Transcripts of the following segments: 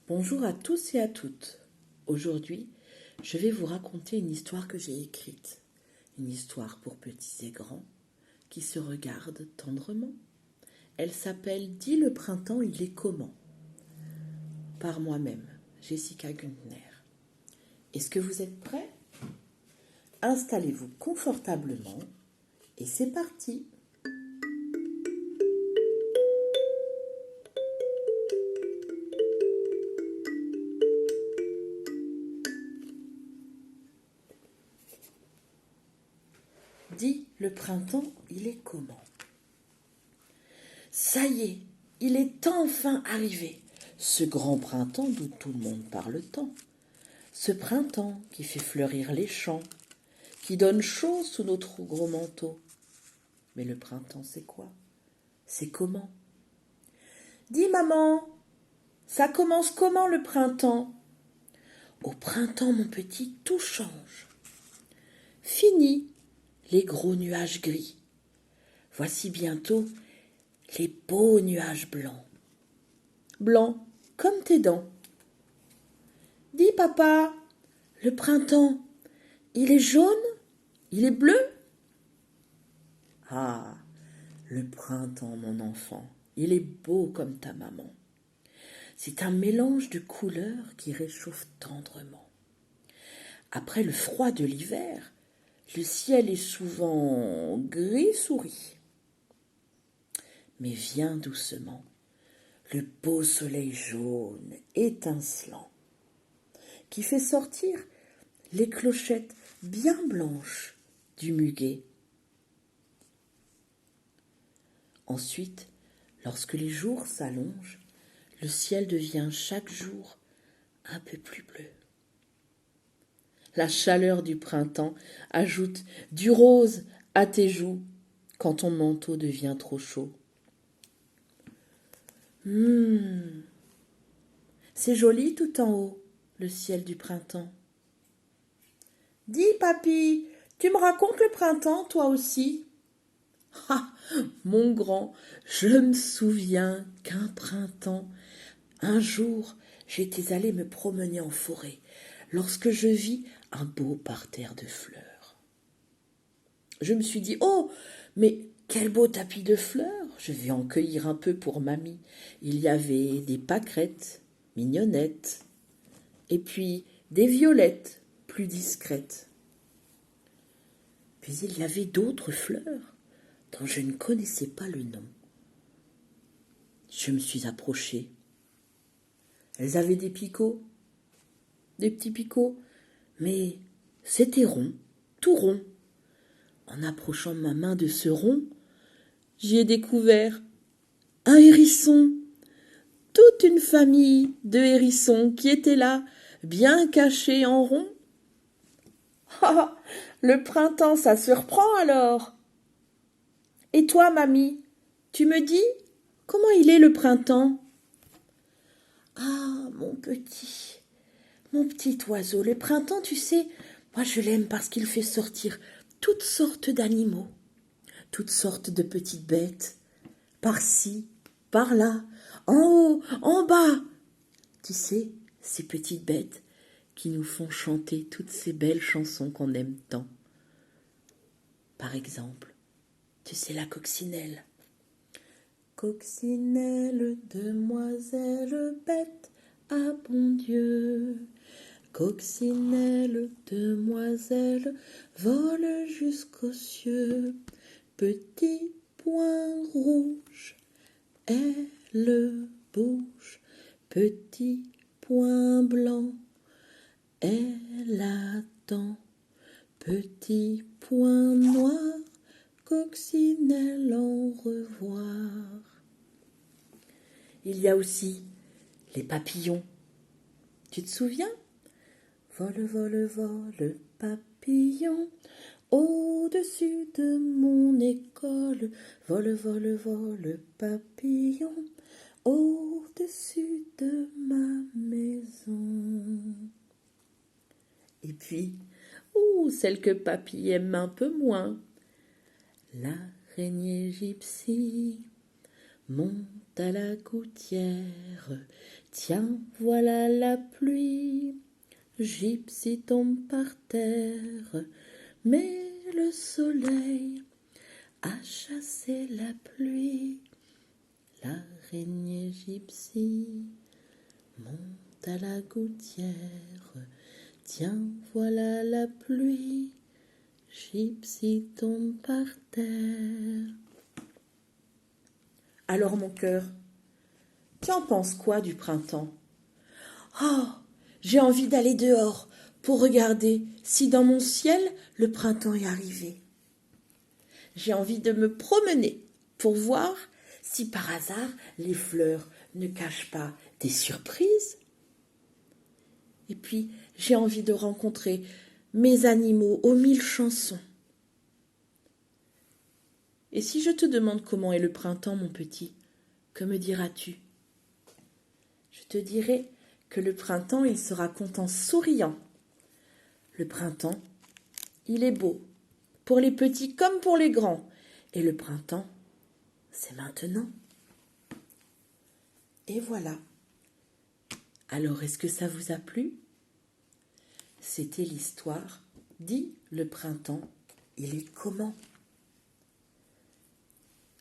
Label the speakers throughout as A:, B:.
A: Bonjour à tous et à toutes. Aujourd'hui, je vais vous raconter une histoire que j'ai écrite. Une histoire pour petits et grands qui se regardent tendrement. Elle s'appelle « Dis le printemps, il est comment ?» par moi-même, Jessica Güntner. Est-ce que vous êtes prêts ? Installez-vous confortablement et c'est parti. Dis le printemps, il est comment ? Ça y est, il est enfin arrivé, ce grand printemps d'où tout le monde parle tant. Ce printemps qui fait fleurir les champs, qui donne chaud sous notre gros manteaux. Mais le printemps, c'est quoi ? C'est comment ? Dis maman, ça commence comment le printemps ? Au printemps, mon petit, tout change. Fini les gros nuages gris. Voici bientôt les beaux nuages blancs. Blancs comme tes dents. Dis papa, le printemps, il est jaune ? Il est bleu ? Ah, le printemps, mon enfant, il est beau comme ta maman. C'est un mélange de couleurs qui réchauffe tendrement. Après le froid de l'hiver, le ciel est souvent gris souris. Mais vient doucement le beau soleil jaune étincelant qui fait sortir les clochettes bien blanches du muguet. Ensuite, lorsque les jours s'allongent, le ciel devient chaque jour un peu plus bleu. La chaleur du printemps ajoute du rose à tes joues quand ton manteau devient trop chaud. C'est joli tout en haut, le ciel du printemps. Dis, papy, tu me racontes le printemps, toi aussi ? Ah, mon grand, je me souviens qu'un printemps, un jour, j'étais allée me promener en forêt lorsque je vis un beau parterre de fleurs. Je me suis dit, oh, mais quel beau tapis de fleurs, je vais en cueillir un peu pour mamie. Il y avait des pâquerettes, mignonnettes, et puis des violettes, plus discrètes. Puis il y avait d'autres fleurs dont je ne connaissais pas le nom. Je me suis approchée. Elles avaient des picots, des petits picots, mais c'était rond, tout rond. En approchant ma main de ce rond, j'y ai découvert un hérisson, toute une famille de hérissons qui étaient là, bien cachés en rond. Ah, le printemps, ça surprend alors. Et toi, mamie, tu me dis, comment il est le printemps ? Ah, mon petit oiseau, le printemps, tu sais, moi je l'aime parce qu'il fait sortir toutes sortes d'animaux, toutes sortes de petites bêtes, par-ci, par-là, en haut, en bas. Tu sais, ces petites bêtes qui nous font chanter toutes ces belles chansons qu'on aime tant. Par exemple, tu sais la coccinelle. Coccinelle, demoiselle bête, ah bon Dieu. Coccinelle, demoiselle, vole jusqu'aux cieux. Petit point rouge, elle bouge. Petit point blanc, elle attend. Petit point noir, coccinelle, au revoir. Il y a aussi les papillons. Tu te souviens ? Vole, vole, vole, papillon, au-dessus de mon école. Vole, vole, vole, papillon, au-dessus de ma maison. Et puis, celle que papy aime un peu moins. L'araignée gypsy monte à la gouttière, Tiens, voilà la pluie, Gypsy tombe par terre, mais le soleil a chassé la pluie. L'araignée Gypsy monte à la gouttière. Tiens, voilà la pluie, Gypsy tombe par terre. Alors mon cœur, tu en penses quoi du printemps? Oh, j'ai envie d'aller dehors pour regarder si dans mon ciel le printemps est arrivé. J'ai envie de me promener pour voir si par hasard les fleurs ne cachent pas des surprises. Et puis, j'ai envie de rencontrer mes animaux aux 1000 chansons. Et si je te demande comment est le printemps, mon petit, que me diras-tu? Je te dirai que le printemps, il se raconte en souriant. Le printemps, il est beau, pour les petits comme pour les grands. Et le printemps, c'est maintenant. Et voilà. Alors, est-ce que ça vous a plu? C'était l'histoire. Dis, le printemps, il est comment?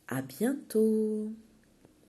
A: À bientôt.